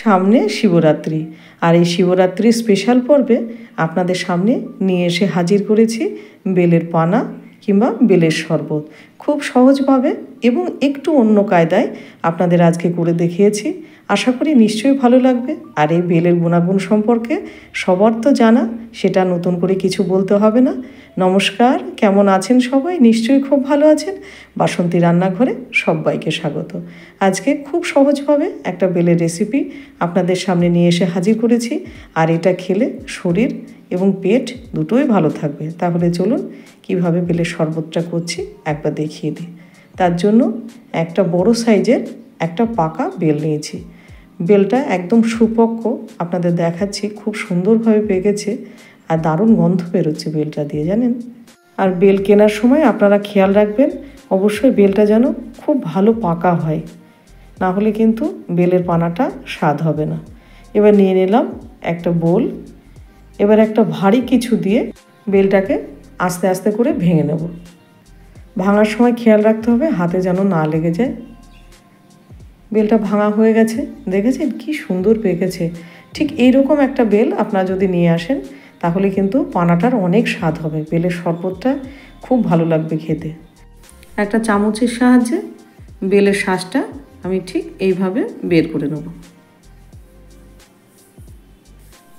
সামনে শিবরাত্রি, আর এই শিবরাত্রি স্পেশাল পর্বে আপনাদের সামনে নিয়ে এসে হাজির করেছি বেলের পানা কিংবা বেলের শরবত। খুব সহজভাবে এবং একটু অন্য কায়দায় আপনাদের আজকে করে দেখিয়েছি। আশা করি নিশ্চয়ই ভালো লাগবে। আর এই বেলের গুণাগুণ সম্পর্কে সবার তো জানা, সেটা নতুন করে কিছু বলতে হবে না। নমস্কার, কেমন আছেন সবাই? নিশ্চয়ই খুব ভালো আছেন। বাসন্তী রান্নাঘরে সবাইকে স্বাগত। আজকে খুব সহজভাবে একটা বেলের রেসিপি আপনাদের সামনে নিয়ে এসে হাজির করেছি। আর এটা খেলে শরীর এবং পেট দুটোই ভালো থাকবে। তাহলে চলুন কিভাবে বেলের শরবতটা করছি একবার দেখিয়ে দিই। তার জন্য একটা বড় সাইজের একটা পাকা বেল নিয়েছি। বেলটা একদম সুপক্ক, আপনাদের দেখাচ্ছি, খুব সুন্দরভাবে পেকেছে আর দারুণ গন্ধ বেরোচ্ছে বেলটা দিয়ে, জানেন। আর বেল কেনার সময় আপনারা খেয়াল রাখবেন অবশ্যই বেলটা যেন খুব ভালো পাকা হয়, না হলে কিন্তু বেলের পানাটা স্বাদ হবে না। এবার নিয়ে নিলাম একটা বোল। এবার একটা ভারী কিছু দিয়ে বেলটাকে আস্তে আস্তে করে ভেঙে নেব। ভাঙার সময় খেয়াল রাখতে হবে হাতে যেন না লেগে যায়। বেলটা ভাঙা হয়ে গেছে, দেখেছেন কি সুন্দর পেকেছে। ঠিক এইরকম একটা বেল আপনারা যদি নিয়ে আসেন তাহলে কিন্তু পানাটার অনেক স্বাদ হবে, বেলের শরবতটা খুব ভালো লাগবে খেতে। একটা চামচের সাহায্যে বেলের শাঁসটা আমি ঠিক এইভাবে বের করে নেব।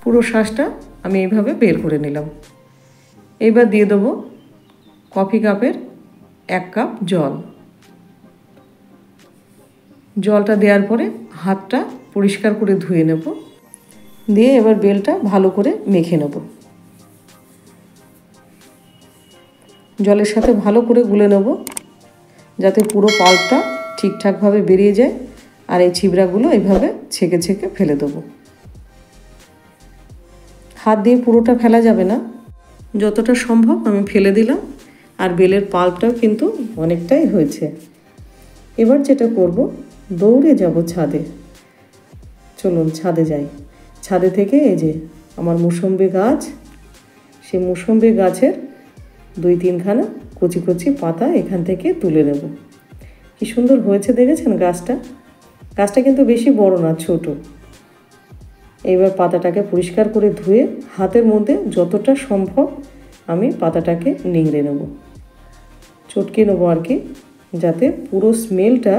পুরো শাঁসটা আমি এইভাবে বের করে নিলাম। এইবার দিয়ে দেবো কফি কাপের 1 কাপ জল। জলটা দেওয়ার পরে হাতটা পরিষ্কার করে ধুয়ে নেব, দিয়ে এবার বেলটা ভালো করে মেখে নেব। জলের সাথে ভালো করে গুলে নেব যাতে পুরো পাল্পটা ঠিকঠাকভাবে বেরিয়ে যায়। আর এই ছিবড়াগুলো এইভাবে ছেঁকে ছেঁকে ফেলে দেবো। হাত দিয়ে পুরোটা ফেলা যাবে না, যতটা সম্ভব আমি ফেলে দিলাম। আর বেলের পাল্পটাও কিন্তু অনেকটাই হয়েছে। এবার যেটা করব, দৌড়ে যাব ছাদে। চলুন ছাদে যাই। ছাদে থেকে এই যে আমার মুসম্বি গাছ, সেই মুসম্বি গাছের 2-3খানা কচি কচি পাতা এখান থেকে তুলে নেব। কি সুন্দর হয়েছে দেখেছেন গাছটা। গাছটা কিন্তু বেশি বড় না, ছোট। এইবার পাতাটাকে পরিষ্কার করে ধুয়ে হাতের মধ্যে যতটা সম্ভব আমি পাতাটাকে নিংড়ে নেব, চটকে নেব আর কি, যাতে পুরো স্মেলটা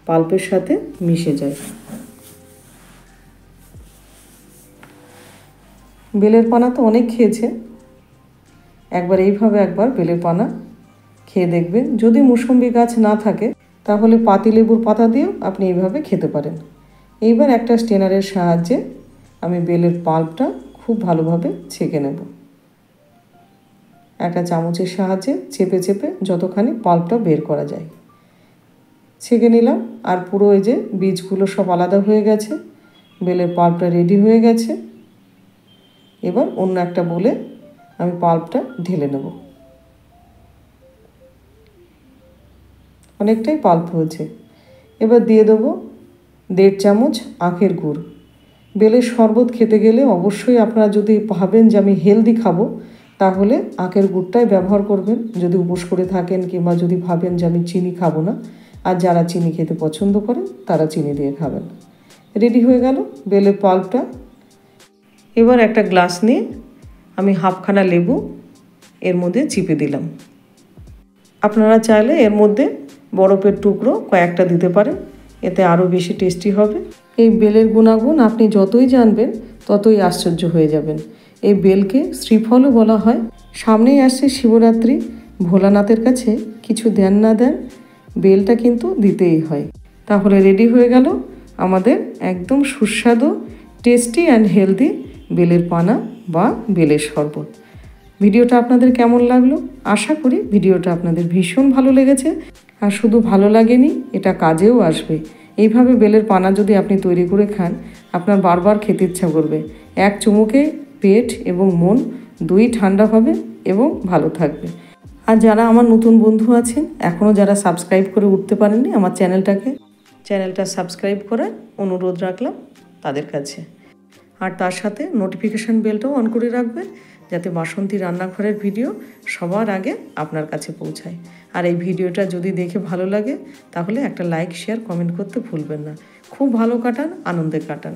পাল্পের সাথে মিশে যায়। বেলের পানা তো অনেক খেয়েছে, একবার এইভাবে একবার বেলের পানা খেয়ে দেখবেন। যদি মুসম্বি গাছ না থাকে তাহলে পাতিলেবুর পাতা দিয়েও আপনি এইভাবে খেতে পারেন। এইবার একটা স্টেনারের সাহায্যে আমি বেলের পাল্পটা খুব ভালোভাবে ছেঁকে নেব। একটা চামচের সাহায্যে চেপে চেপে যতখানি পাল্পটা বের করা যায় ছেঁকে নিলাম। আর পুরো এই যে বীজগুলো সব আলাদা হয়ে গেছে, বেলের পাল্পটা রেডি হয়ে গেছে। এবার অন্য একটা বলে আমি পাল্পটা ঢেলে নেব। অনেকটাই পাল্প হয়েছে। এবার দিয়ে দেবো 1.5 চামচ আখের গুড়। বেলের শরবত খেতে গেলে অবশ্যই আপনারা যদি ভাবেন যে আমি হেলদি খাবো তাহলে আখের গুড়টাই ব্যবহার করবেন, যদি উপোস করে থাকেন কিংবা যদি ভাবেন যে আমি চিনি খাবো না। আর যারা চিনি খেতে পছন্দ করেন তারা চিনি দিয়ে খাবেন। রেডি হয়ে গেল বেলের পাল্পটা। এবার একটা গ্লাস নিয়ে আমি হাফখানা লেবু এর মধ্যে চিপে দিলাম। আপনারা চাইলে এর মধ্যে বরফের টুকরো কয়েকটা দিতে পারেন, এতে আরও বেশি টেস্টি হবে। এই বেলের গুণাগুণ আপনি যতই জানবেন ততই আশ্চর্য হয়ে যাবেন। এই বেলকে শ্রীফলও বলা হয়। সামনেই আসছে শিবরাত্রি, ভোলানাথের কাছে কিছু দেন না দেন বেলটা কিন্তু দিতেই হয়। তাহলে রেডি হয়ে গেল আমাদের একদম সুস্বাদু, টেস্টি অ্যান্ড হেলদি বেলের পানা বা বেলের শরবত। ভিডিওটা আপনাদের কেমন লাগলো? আশা করি ভিডিওটা আপনাদের ভীষণ ভালো লেগেছে। আর শুধু ভালো লাগেনি, এটা কাজেও আসবে। এইভাবে বেলের পানা যদি আপনি তৈরি করে খান আপনার বারবার খেতে ইচ্ছা করবে। এক চুমুকে পেট এবং মন দুই ঠান্ডা হবে এবং ভালো থাকবে। আর যারা আমার নতুন বন্ধু আছেন এখনও যারা সাবস্ক্রাইব করে উঠতে পারেননি আমার চ্যানেলটা সাবস্ক্রাইব করার অনুরোধ রাখলাম তাদের কাছে। আর তার সাথে নোটিফিকেশান বেলটাও অন করে রাখবেন যাতে বাসন্তী রান্নাঘরের ভিডিও সবার আগে আপনার কাছে পৌঁছায়। আর এই ভিডিওটা যদি দেখে ভালো লাগে তাহলে একটা লাইক, শেয়ার, কমেন্ট করতে ভুলবেন না। খুব ভালো কাটান, আনন্দে কাটান।